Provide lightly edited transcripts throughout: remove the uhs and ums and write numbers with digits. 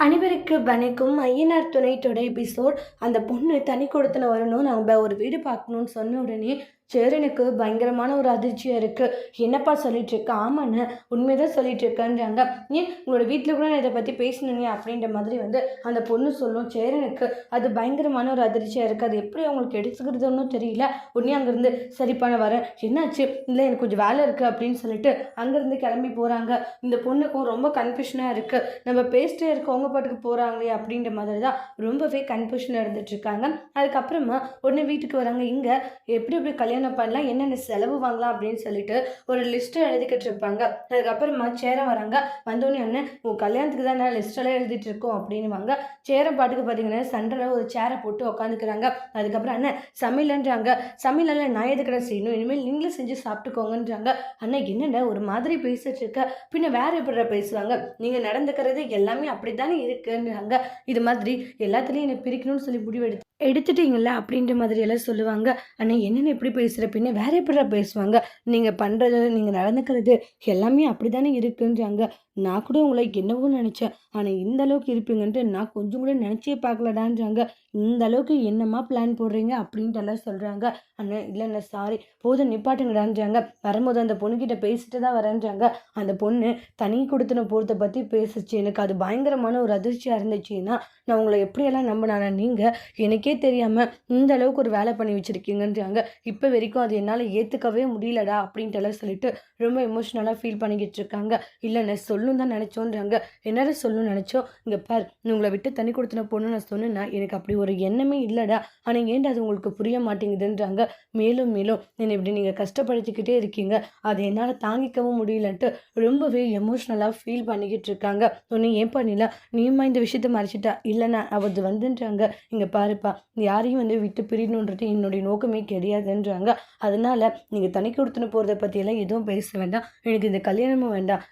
அனைவருக்கு வணக்கம். ஐயனார் துணை தொடர் எபிசோட். அந்த பொண்ணு தனி கொடுத்தன வரணும், நம்ம ஒரு வீடு பார்க்கணும்னு சொன்ன உடனே சேரனுக்கு பயங்கரமான ஒரு அதிர்ச்சியாக இருக்குது. என்னப்பா சொல்லிட்டு இருக்க? ஆமாண்ண, உண்மைதான் சொல்லிட்டு இருக்கேன்றாங்க. ஏன் உங்களோட வீட்டில் கூட நான் இதை பற்றி பேசணுங்க அப்படின்ற மாதிரி அந்த பொண்ணு சொல்லும். சேரனுக்கு அது பயங்கரமான ஒரு அதிர்ச்சியாக இருக்குது. அது எப்படி அவங்களுக்கு எடுத்துக்கிறதுன்னு தெரியல. உடனே அங்கேருந்து சரிப்பா நான் வரேன், என்னாச்சு? இல்லை எனக்கு கொஞ்சம் வேலை இருக்குது அப்படின்னு சொல்லிட்டு அங்கேருந்து கிளம்பி போகிறாங்க. இந்த பொண்ணுக்கும் ரொம்ப கன்ஃபியூஷனாக இருக்குது. நம்ம பேசிட்டே இருக்கவங்க பாட்டுக்கு போகிறாங்களே அப்படின்ற மாதிரி தான் ரொம்பவே கன்ஃபியூஷனாக இருந்துட்டுருக்காங்க. அதுக்கப்புறமா உடனே வீட்டுக்கு வராங்க. இங்கே எப்படி எப்படி கல்யாணம் பண்ணலாம், என்னென்ன செலவு வாங்கலாம் அப்படின்னு சொல்லிட்டு ஒரு லிஸ்ட்டு எழுதிக்கிட்டு இருப்பாங்க. அதுக்கப்புறமா சேரம் வராங்க. வந்தோடனே அண்ணன் உன் கல்யாணத்துக்கு தான் லிஸ்டெல்லாம் எழுதிட்டு இருக்கோம் அப்படின்வாங்க. சேரம் பாட்டுக்கு பார்த்தீங்கன்னா சண்டை ஒரு சேரை போட்டு உட்காந்துக்கிறாங்க. அதுக்கப்புறம் அண்ணன் சமையலன்றாங்க. சமையலெல்லாம் நான் எதுக்கடா செய்யணும், இனிமேல் நீங்களும் செஞ்சு சாப்பிட்டுக்கோங்கன்றாங்க. அண்ணன் என்னென்ன ஒரு மாதிரி பேசிட்டு இருக்க, பின்ன வேற எப்படி பேசுவாங்க, நீங்கள் நடந்துக்கிறது எல்லாமே அப்படி தானே இருக்குன்றாங்க. இது மாதிரி எல்லாத்துலேயும் என்னை பிரிக்கணும்னு சொல்லி முடிவு எடுத்துட்டீங்களா அப்படின்ற மாதிரியெல்லாம் சொல்லுவாங்க. ஆனால் என்னென்ன எப்படி பேசுகிற, பின்ன வேற எப்படா பேசுவாங்க, நீங்கள் பண்ணுறது நீங்கள் நடந்துக்கிறது எல்லாமே அப்படி தானே இருக்குன்றாங்க. நான் கூட உங்களை என்னவோ நினச்சேன், ஆனால் இந்த அளவுக்கு இருப்பீங்கன்ட்டு நான் கொஞ்சம் கூட நினச்சே பார்க்கலடான்றாங்க. இந்த அளவுக்கு என்னம்மா பிளான் போடுறீங்க அப்படின்ட்டு எல்லாம் சொல்கிறாங்க. அண்ணன் இல்லைண்ணா சாரி, போதும் நிப்பாட்டுங்கடான்றாங்க. வரும்போது அந்த பொண்ணுக்கிட்ட பேசிட்டு தான் வரேன்றாங்க. அந்த பொண்ணு தனி கொடுத்துன போகிறத பற்றி பேசிச்சு. எனக்கு அது பயங்கரமான ஒரு அதிர்ச்சியாக இருந்துச்சுன்னா நான் உங்களை எப்படியெல்லாம் நம்பினானா, நீங்கள் எனக்கே தெரியாமல் இந்த அளவுக்கு ஒரு வேலை பண்ணி வச்சுருக்கீங்கன்றாங்க. இப்போ வரைக்கும் அது என்னால் ஏற்றுக்கவே முடியலடா அப்படின்ட்டு எல்லாம் சொல்லிட்டு ரொம்ப எமோஷ்னலாக ஃபீல் பண்ணிக்கிட்டு இருக்காங்க. இல்லைண்ணே சொல்லணும் தான் நினச்சோன்றாங்க. என்னடா சொல்லணும்னு நினச்சோம், இங்கே பார் உங்களை விட்டு தண்ணி கொடுத்துன பொண்ணு நான் சொன்னேன்னா எனக்கு அப்படி ஒரு எண்ணமே இல்லைடா, ஆனால் ஏன்டா அது உங்களுக்கு புரிய மாட்டேங்குதுன்றாங்க. மேலும் மேலும் என்னை இப்படி நீங்கள் கஷ்டப்படுத்திக்கிட்டே இருக்கீங்க, அதை என்னால் தாங்கிக்கவும் முடியலன்ட்டு ரொம்பவே எமோஷ்னலாக ஃபீல் பண்ணிக்கிட்டு இருக்காங்க. ஒன்று ஏன் பண்ணல, நீயுமா இந்த விஷயத்த மறைச்சிட்டா? இல்லைண்ணா அது வந்துன்றாங்க. இங்கே பாருப்பா, யாரையும் விட்டு பிரியணுன்றது என்னுடைய நோக்கமே கிடையாதுன்றாங்க. அதனால நீங்கள் தனி கொடுத்துன்னு போகிறத பற்றியெல்லாம் எதுவும் பேச வேண்டாம், எனக்கு இந்த கல்யாணமும் வேண்டாம்.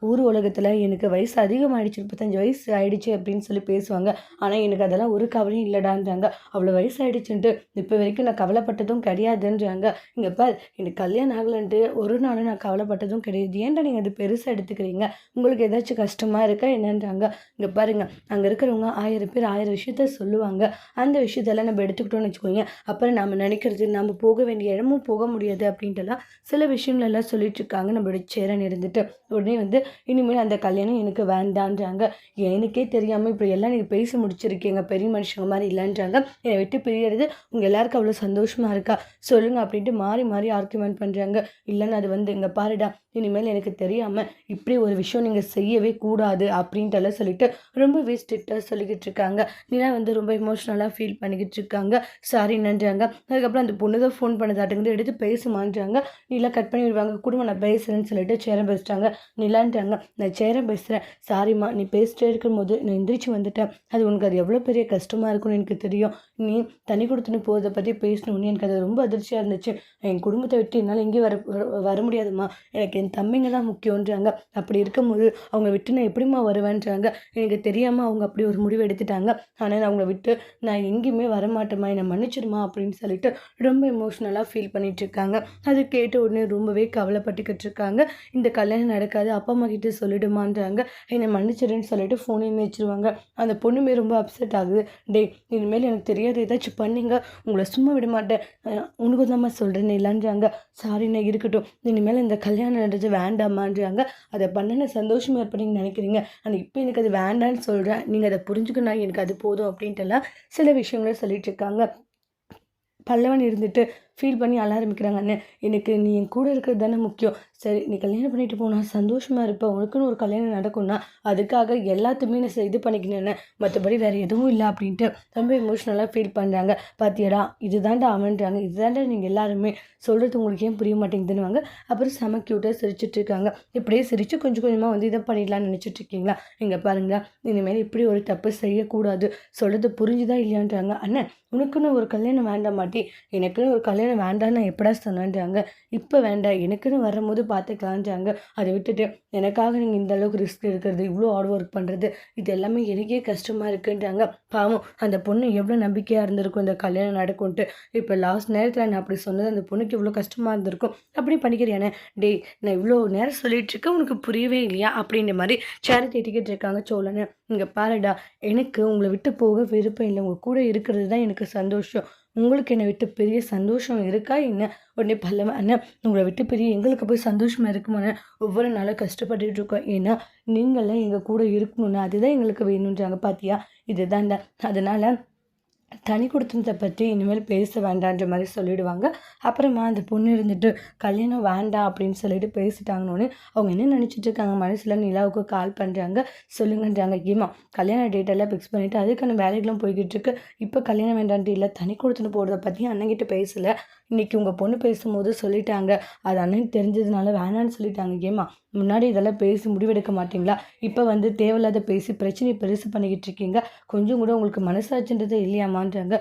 ஊர் உலகத்தில் எனக்கு வயசு அதிகமாகிடுச்சு, 35 வயசு ஆயிடுச்சு அப்படின்னு சொல்லி பேசுவாங்க. ஆனால் எனக்கு அதெல்லாம் ஒரு கவலையும் இல்லைடான்றாங்க. அவ்வளோ வயசு ஆகிடுச்சுன்ட்டு இப்போ வரைக்கும் நான் கவலைப்பட்டதும் கிடையாதுன்றாங்க. இங்கே பார், எனக்கு கல்யாணம் ஆகலன்ட்டு ஒரு நாளும் நான் கவலைப்பட்டதும் கிடையாது. ஏன்டா நீங்கள் அது பெருசாக எடுத்துக்கிறீங்க, உங்களுக்கு ஏதாச்சும் கஷ்டமாக இருக்கா என்னன்றாங்க. இங்கே பாருங்கள், அங்கே இருக்கிறவங்க 1000 பேர் 1000 விஷயத்த சொல்லுவாங்க. அந்த விஷயத்தெல்லாம் நம்ம எடுத்துக்கிட்டோம்னு வச்சுக்கோங்க, அப்புறம் நம்ம நினைக்கிறது நம்ம போக வேண்டிய இடமும் போக முடியாது அப்படின்ட்டுலாம் சில விஷயங்களெல்லாம் சொல்லிட்டு இருக்காங்க. நம்மளுடைய சேரன் இருந்துட்டு உடனே இனிமேல் அந்த கல்யாணம் எனக்கு வேண்டான்றாங்க. எனக்கே தெரியாமல் இப்படி எல்லாம் நீங்கள் பேசி முடிச்சிருக்கீங்க, பெரிய மனுஷங்க மாதிரி இல்லைன்றாங்க. என்னை விட்டு பிரியறது உங்கள் எல்லாருக்கும் அவ்வளோ சந்தோஷமாக இருக்கா சொல்லுங்கள் அப்படின்ட்டு மாறி மாறி ஆர்குமெண்ட் பண்ணுறாங்க. இல்லைன்னு அது இங்கே பாருடா, இனிமேல் எனக்கு தெரியாமல் இப்படி ஒரு விஷயம் நீங்கள் செய்யவே கூடாது அப்படின்ட்டுலாம் சொல்லிட்டு ரொம்பவே ஸ்ட்ரிக்டாக சொல்லிக்கிட்டு இருக்காங்க. நிலா ரொம்ப எமோஷ்னலாக ஃபீல் பண்ணிக்கிட்டு இருக்காங்க. சாரின்னுன்றாங்க. அதுக்கப்புறம் அந்த பொண்ணு தான் ஃபோன் பண்ணதாட்டுங்கிறது எடுத்து பேசுமான்றாங்க. நிலா கட் பண்ணி விடுவாங்க. குடும்பம் நான் பேசுகிறேன்னு சொல்லிட்டு சேரம் பேசுகிறாங்க. நிலான்றாங்க, நான் சேரம் பேசுகிறேன், சாரிம்மா நீ பேசிட்டே இருக்கும்போது நான் எந்திரிச்சு வந்துட்டேன், அது உனக்கு அது எவ்வளோ பெரிய கஷ்டமாக இருக்கும்னு எனக்கு தெரியும். நீ தனி கொடுத்துன்னு போகிறத பற்றி பேசணுன்னு எனக்கு அது ரொம்ப அதிர்ச்சியாக இருந்துச்சு. என் குடும்பத்தை விட்டு என்னால் எங்கேயும் வர முடியாதுமா, எனக்கு என் தம்பிங்க தான் முக்கியன்றாங்க. அப்படி இருக்கும்போது அவங்க விட்டு நான் எப்படிம்மா வருவேன்றாங்க. எனக்கு தெரியாமல் அவங்க அப்படி ஒரு முடிவு எடுத்துட்டாங்க, ஆனால் நான் அவங்கள விட்டு நான் எங்கேயுமே வரமாட்டேம்மா, என்னை மன்னிச்சிடுமா அப்படின்னு சொல்லிட்டு ரொம்ப எமோஷ்னலாக ஃபீல் பண்ணிகிட்ருக்காங்க. அது கேட்ட உடனே ரொம்பவே கவலைப்பட்டுக்கிட்டு இருக்காங்க. இந்த கல்யாணம் நடக்காது, அப்பா அம்மா கிட்டே சொல்லிடுமான்றாங்க. என்னை மன்னிச்சிடுன்னு சொல்லிட்டு ஃபோனையுமே வச்சுருவாங்க. அந்த பொண்ணுமே ரொம்ப அப்செட் ஆகுது. இனிமேல் எனக்கு தெரியாது, ஏதாச்சும் பண்ணிங்க உங்களை சும்மா விட மாட்டேன், உனக்கு தான்மா சொல்கிறேன்னு இல்லைன்றாங்க. சாரிண்ணா இருக்கட்டும், இனிமேல் இந்த கல்யாணம்ன்றது வேண்டாமான்றாங்க. அதை பண்ண சந்தோஷமாக இருப்பீங்கன்னு நினைக்கிறீங்க, ஆனால் இப்போ எனக்கு அது வேண்டான்னு சொல்கிறேன், நீங்கள் அதை புரிஞ்சுக்கணும், எனக்கு அது போதும் அப்படின்ட்டுலாம் சில விஷயங்கள சொல்லிட்டு இருக்காங்க. பல்லவன் இருந்துட்டு ஃபீல் பண்ணி அழ ஆரம்பிக்கிறாங்க. அண்ணன் எனக்கு நீ என் கூட இருக்கிறது தானே முக்கியம், சரி நீ கல்யாணம் பண்ணிட்டு போனால் சந்தோஷமாக இருப்பேன், உனக்குன்னு ஒரு கல்யாணம் நடக்கும்னா அதுக்காக எல்லாத்தையுமே நான் இது பண்ணிக்கினேன்னு, மற்றபடி வேறு எதுவும் இல்லை அப்படின்ட்டு ரொம்ப எமோஷ்னலாக ஃபீல் பண்ணுறாங்க. பார்த்தியடா இதுதான்டா அவன்றாங்க, இதுதான்டா நீங்கள் எல்லாருமே சொல்கிறது உங்களுக்கு ஏன் புரிய மாட்டேங்குதுன்னுவாங்க. அப்புறம் செம க்யூட்டாக சிரிச்சுட்டு இருக்காங்க. இப்படியே சிரித்து கொஞ்சம் கொஞ்சமாக இதை பண்ணிடலான்னு நினச்சிட்டு இருக்கீங்களா? இங்கே பாருங்களா, இனிமேல் இப்படி ஒரு தப்பு செய்யக்கூடாது, சொல்கிறது புரிஞ்சுதான் இல்லையான்றாங்க. அண்ணன் உனக்குன்னு ஒரு கல்யாணம் வேண்டாம் மாட்டி, எனக்குன்னு ஒரு கல்யாணம் கல்யாணம் வேண்டான்னு நான் எப்படா சொன்னேன்றாங்க. இப்போ வேண்டாம் எனக்குன்னு வரும்போது பார்த்துக்கலான்றாங்க. அதை விட்டுட்டு எனக்காக நீங்கள் இந்த அளவுக்கு ரிஸ்க் எடுக்கிறது, இவ்வளோ ஹார்ட் ஒர்க் பண்ணுறது, இது எல்லாமே எனக்கே கஷ்டமாக இருக்குன்றாங்க. பாவம் அந்த பொண்ணு எவ்வளோ நம்பிக்கையாக இருந்திருக்கும் இந்த கல்யாணம் நடக்கும்ன்ட்டு. இப்போ லாஸ்ட் நேரத்தில் நான் அப்படி சொன்னது அந்த பொண்ணுக்கு இவ்வளோ கஷ்டமாக இருந்திருக்கும். அப்படி பண்ணிக்கிறியானே, டேய் நான் இவ்வளோ நேரம் சொல்லிட்டு இருக்கேன் உனக்கு புரியவே இல்லையா அப்படின்ற மாதிரி சேரை தேட்டிக்கிட்டு இருக்காங்க சோழன். இங்கே பாருடா, எனக்கு உங்களை விட்டு போக விருப்பம் இல்லை, உங்கள் கூட இருக்கிறது தான் எனக்கு சந்தோஷம். உங்களுக்கு என்னை விட்டு பெரிய சந்தோஷம் இருக்கா என்ன? உடனே பல்லவ அண்ணன், உங்களை விட்டு பெரிய எங்களுக்கு போய் சந்தோஷமாக இருக்குமாண்ணே, ஒவ்வொரு நாளும் கஷ்டப்பட்டுட்டு இருக்கோம். ஏன்னா நீங்களாம் எங்கள் கூட இருக்கணும்னா அதுதான் எங்களுக்கு வேணுன்றாங்க. பார்த்தியா இதுதான்டா, அதனால் தனி குடுத்தனத்தை பற்றி இனிமேல் பேச வேண்டான்ற மாதிரி சொல்லிடுவாங்க. அப்புறமா அந்த பொண்ணு இருந்துட்டு கல்யாணம் வேண்டாம் அப்படின்னு சொல்லிட்டு பேசிட்டாங்கன்னு அவங்க என்ன நினச்சிட்டு இருக்காங்க மனசில், நிலாவுக்கு கால் பண்ணுறாங்க. சொல்லுங்கன்றாங்க. ஏமா கல்யாண டேட்டெல்லாம் ஃபிக்ஸ் பண்ணிவிட்டு அதுக்கான வேலைகளும் போய்கிட்டு இருக்கு, இப்போ கல்யாணம் வேண்டான்ட்டு இல்லை, தனி குடுத்தனம் போடுறத பற்றி அண்ணங்கிட்ட பேசலை, இன்றைக்கி உங்கள் பொண்ணு பேசும்போது சொல்லிட்டாங்க, அது அண்ணன் தெரிஞ்சதுனால வேணான்னு சொல்லிட்டாங்க. ஏமா முன்னாடி இதெல்லாம் பேசி முடிவெடுக்க மாட்டிங்களா? இப்போ வந்து தேவையில்லாத பேசி பிரச்சனையை பெருசு பண்ணிக்கிட்டு இருக்கீங்க. கொஞ்சம் கூட உங்களுக்கு மனசாட்சின்றது இல்லையாமான்றாங்க.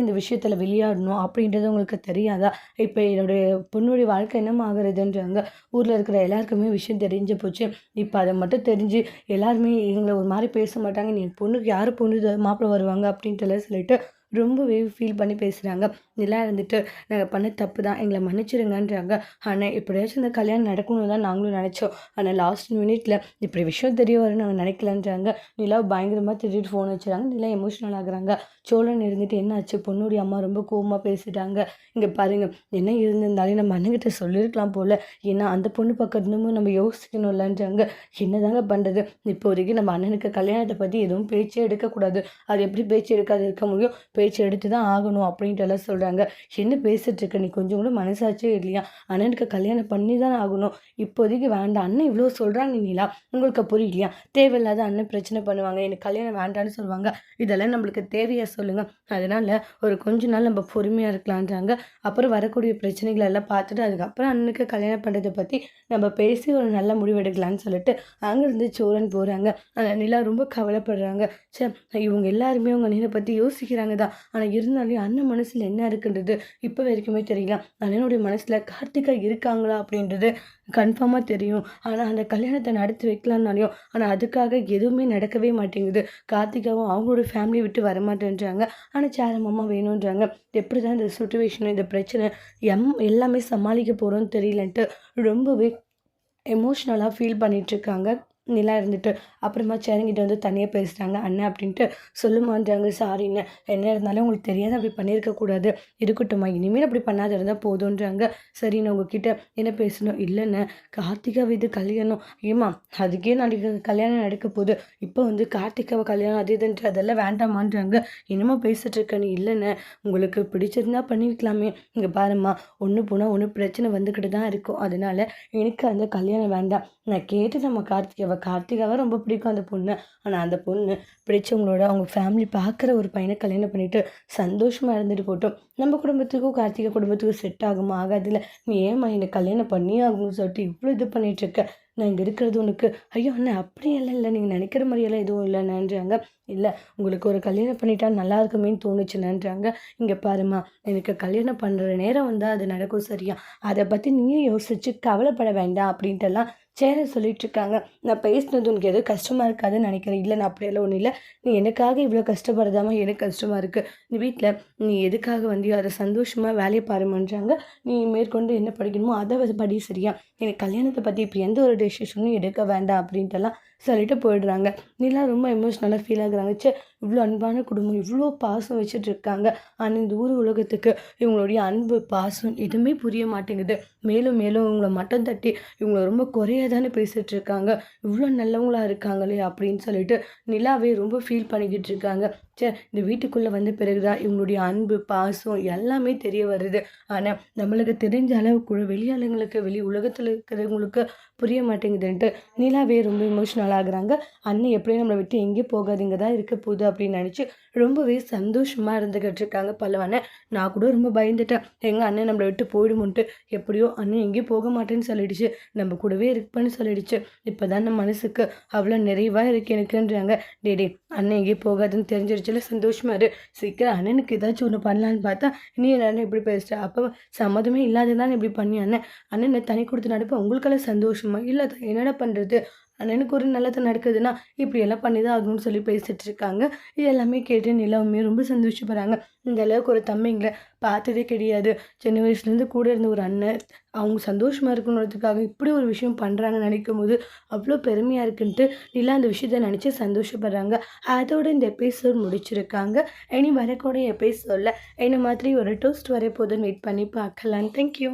இந்த விஷயத்தில் வெளியாடணும் அப்படின்றது உங்களுக்கு தெரியாதா? இப்போ என்னுடைய பொண்ணுடைய வாழ்க்கை என்னமா ஆகுறதுன்றாங்க. ஊரில் இருக்கிற எல்லாருக்குமே விஷயம் தெரிஞ்சு போச்சு. இப்போ அதை மட்டும் தெரிஞ்சு எல்லாருமே எங்களை ஒரு மாதிரி பேச மாட்டாங்க, நீ பொண்ணுக்கு யார் பொண்ணு மாப்பிள்ளை வருவாங்க அப்படின்ட்டுலாம் சொல்லிட்டு ரொம்பவே ஃபீல் பண்ணி பேசுகிறாங்க. நிலா இருந்துட்டு நாங்கள் பண்ண தப்பு தான், எங்களை மன்னிச்சிடுங்கன்றாங்க. ஆனால் எப்படியாச்சும் இந்த கல்யாணம் நடக்கணும்னு தான் நாங்களும் நினச்சோம். ஆனால் லாஸ்ட் மினிட்ல இப்படி விஷயம் தெரிய வரும்னு நாங்கள் நினைக்கலன்றாங்க. நிலா பயங்கரமாக திட்டிட்டு ஃபோன் வச்சுறாங்க. நிலா எமோஷனல் ஆகுறாங்க. சோழன் இருந்துட்டு என்னாச்சு, பொண்ணுடைய அம்மா ரொம்ப கோவமாக பேசிட்டாங்க. இங்கே பாருங்கள், என்ன இருந்திருந்தாலும் நம்ம அண்ணங்கிட்ட சொல்லியிருக்கலாம் போல், ஏன்னா அந்த பொண்ணு பக்கம் இன்னமும் நம்ம யோசிக்கணும்லன்றாங்க. என்னதாங்க பண்ணுறது, இப்போதைக்கு நம்ம அண்ணனுக்கு கல்யாணத்தை பற்றி எதுவும் பேச்சே எடுக்கக்கூடாது. அது எப்படி பேச்சு எடுக்காது இருக்க முடியும், பேச்சு எடுத்து தான் ஆகணும் அப்படின்ட்டு எல்லாம் சொல்கிறாங்க. என்ன பேசிட்டு இருக்க, நீ கொஞ்சம் கூட மனசாச்சே இல்லையா? அண்ணனுக்கு கல்யாணம் பண்ணி தான் ஆகணும், இப்போதைக்கு வேண்டாம். அண்ணன் இவ்வளோ சொல்கிறாங்க நீலா, உங்களுக்கு புரியலையா? தேவையில்லாத அண்ணன் பிரச்சனை பண்ணுவாங்க, எனக்கு கல்யாணம் வேண்டான்னு சொல்லுவாங்க, இதெல்லாம் நம்மளுக்கு தேவையா சொல்லுங்கள்? அதனால் ஒரு கொஞ்ச நாள் நம்ம பொறுமையாக இருக்கலான்றாங்க. அப்புறம் வரக்கூடிய பிரச்சனைகள் எல்லாம் பார்த்துட்டு அதுக்கப்புறம் அண்ணனுக்கு கல்யாணம் பண்ணுறதை பற்றி நம்ம பேசி ஒரு நல்ல முடிவு எடுக்கலான்னு சொல்லிட்டு அங்கேருந்து சோழன் போகிறாங்க. அந்த நிலா ரொம்ப கவலைப்படுறாங்க. இவங்க எல்லாருமே அவங்க அண்ணனை பற்றி யோசிக்கிறாங்க தான், ஆனால் இருந்தாலும் அண்ணன் மனசில் என்ன இருக்குன்றது இப்போ வரைக்குமே தெரியல. அண்ணனுடைய மனசில் கார்த்திகா இருக்காங்களா அப்படின்றது கன்ஃபார்மாக தெரியும். ஆனால் அந்த கல்யாணத்தை நடத்தி வைக்கலான்னாலையும் ஆனால் அதுக்காக எதுவுமே நடக்கவே மாட்டேங்குது. கார்த்திகாவும் அவங்களோட ஃபேமிலியை விட்டு வரமாட்டேன்றாங்க. ஆனால் சேரமாமா வேணுன்றாங்க. எப்படி தான் இந்த சுச்சுவேஷன், இந்த பிரச்சனை எல்லாமே சமாளிக்க போகிறோன்னு தெரியலன்ட்டு ரொம்பவே எமோஷ்னலாக ஃபீல் பண்ணிகிட்ருக்காங்க நிலா இருந்துட்டு. அப்புறமா சேரங்கிட்ட வந்து தனியாக பேசுகிறாங்க. அண்ணன் அப்படின்ட்டு சொல்லுமான்றாங்க. சாரின்னு, என்ன இருந்தாலும் உங்களுக்கு தெரியாது, அப்படி பண்ணியிருக்கக்கூடாது, இருக்கட்டும்மா, இனிமேல் அப்படி பண்ணாத இருந்தால் போதுன்றாங்க. சரிண்ணா, உங்ககிட்ட என்ன பேசணும்? இல்லைண்ணே, கார்த்திகா இது கல்யாணம். ஏமா அதுக்கே நாளைக்கு கல்யாணம் நடக்க போகுது, இப்போ வந்து கார்த்திகாவை கல்யாணம் அது இதுன்ட்டு அதெல்லாம் வேண்டாமான்றாங்க. என்னமோ பேசிட்டு இருக்கேன்னு. இல்லைண்ணே, உங்களுக்கு பிடிச்சிருந்தா பண்ணிக்கலாமே, இங்கே பாரும்மா, ஒன்று போனால் ஒன்று பிரச்சனை வந்துக்கிட்டு தான் இருக்கும், அதனால் எனக்கு அந்த கல்யாணம் வேண்டாம். நான் கேட்டு நம்ம கார்த்திகாவை ரொம்ப பிடிக்கும் அந்த பொண்ணு. ஆனால் அந்த பொண்ணு பிடிச்சவங்களோட அவங்க ஃபேமிலி பார்க்குற ஒரு பையனை கல்யாணம் பண்ணிவிட்டு சந்தோஷமாக இருந்துட்டு போட்டோம். நம்ம குடும்பத்துக்கும் கார்த்திகா குடும்பத்துக்கும் செட் ஆகுமா ஆகாதுல்ல, நீ ஏமா என்னை கல்யாணம் பண்ணியே ஆகணும்னு சொல்லிட்டு இவ்வளோ இது பண்ணிகிட்ருக்க, நான் இங்கே இருக்கிறது உனக்கு. ஐயோ அண்ணன், அப்படியெல்லாம் இல்லை, நீங்கள் நினைக்கிற மாதிரியெல்லாம் எதுவும் இல்லைன்றாங்க. இல்லை, உங்களுக்கு ஒரு கல்யாணம் பண்ணிட்டா நல்லா இருக்குமேன்னு தோணுச்சுன்னுன்றாங்க. இங்கே பாருமா, எனக்கு கல்யாணம் பண்ணுற நேரம் வந்தால் அது நடக்கும், சரியா? அதை பற்றி நீயே யோசிச்சு கவலைப்பட வேண்டாம் அப்படின்ட்டுலாம் சேர சொல்லிகிட்ருக்காங்க. நான் பேசினது உனக்கு எதுவும் கஷ்டமாக இருக்காதுன்னு நினைக்கிறேன். இல்லை, நான் அப்படியெல்லாம் ஒன்றும் இல்லை, நீ எனக்காக இவ்வளோ கஷ்டப்படுறதாமா எனக்கு கஷ்டமாக இருக்குது. நீ வீட்டில் நீ எதுக்காக வந்தியோ அதை சந்தோஷமாக வேலையை பாருமன்றாங்க. நீ மேற்கொண்டு என்ன படிக்கணுமோ அதை படி, சரியா? எனக்கு கல்யாணத்தை பற்றி இப்போ எந்த ஒரு டெசிஷனும் எடுக்க வேண்டாம் அப்படின்ட்டுலாம் சொல்லிட்டு போயிடுறாங்க. நிலா ரொம்ப எமோஷ்னலாக ஃபீல் ஆகுறாங்க. இவ்வளோ அன்பான குடும்பம், இவ்வளோ பாசம் வச்சுட்டு இருக்காங்க, ஆனால் இந்த ஊர் உலகத்துக்கு இவங்களுடைய அன்பு பாசம் எதுவுமே புரிய மாட்டேங்குது. மேலும் மேலும் இவங்களை மட்டம் தட்டி இவங்களை ரொம்ப குறையாதானே பேசிகிட்டு இருக்காங்க, இவ்வளோ நல்லவங்களாக இருக்காங்களே அப்படின்னு சொல்லிட்டு நிலாவே ரொம்ப ஃபீல் பண்ணிக்கிட்டு இருக்காங்க. இந்த வீட்டுக்குள்ளே வந்த பிறகுதான் இவங்களுடைய அன்பு பாசம் எல்லாமே தெரிய வருது. ஆனால் நம்மளுக்கு தெரிஞ்ச அளவுக்கு வெளியாளுங்களுக்கு, வெளி உலகத்தில் இருக்கிறவங்களுக்கு புரிய மாட்டேங்குதுன்ட்டு நிலாவே ரொம்ப எமோஷ்னல் ஆகுறாங்க. அண்ணன் எப்படியும் நம்மளை விட்டு எங்கேயும் போகாதீங்க தான் இருக்க போகுது அப்படின்னு நினச்சி ரொம்பவே சந்தோஷமாக இருந்துக்கிட்டு இருக்காங்க பல்லவனை. நான் கூட ரொம்ப பயந்துட்டேன், எங்கள் அண்ணன் நம்மளை விட்டு போயிடுமுன்ட்டு. எப்படியோ அண்ணன் எங்கேயும் போக மாட்டேன்னு சொல்லிடுச்சு, நம்ம கூடவே இருப்பேன்னு சொல்லிடுச்சு. இப்போ தான் நம்ம மனசுக்கு அவ்வளோ நிறைவாக இருக்கு எனக்குன்றாங்க. டே அண்ணன் எங்கேயும் போகாதுன்னு தெரிஞ்சிருச்சுல, சந்தோஷமா இரு. சீக்கிரம் அண்ணனுக்கு ஏதாச்சும் ஒன்று பண்ணலான்னு பார்த்தா நீ என்ன இப்படி பேசுகிற? அப்போ சம்மதமே இல்லாததான் இப்படி பண்ணி அண்ணனை தனி கொடுத்து நடப்ப உங்களுக்கெல்லாம் சந்தோஷமா இல்லை? என்னடா பண்ணுறது, அண்ணனுக்கு ஒரு நல்லது நடக்குதுன்னா இப்படியெல்லாம் பண்ணி தான் ஆகணும்னு சொல்லி பேசிகிட்டு இருக்காங்க. இது எல்லாமே கேட்டு நிலாவுமே ரொம்ப சந்தோஷப்படுறாங்க. இந்த அளவுக்கு ஒரு தம்பிங்களை பார்த்ததே கிடையாது. சின்ன வயசுலேருந்து கூட இருந்த ஒரு அண்ணன் அவங்க சந்தோஷமாக இருக்கணுன்றதுக்காக இப்படி ஒரு விஷயம் பண்ணுறாங்கன்னு நினைக்கும் போது அவ்வளோ பெருமையாக இருக்குன்ட்டு நிலா அந்த விஷயத்த நினச்சி சந்தோஷப்படுறாங்க. அதோட இந்த எபிசோட் முடிச்சிருக்காங்க. இனி வரக்கூடிய எபிசோடில் என்ன மாதிரி ஒரு டோஸ்ட் வரப்போகுதுன்னு வெயிட் பண்ணி பார்க்கலாம். தேங்க்யூ.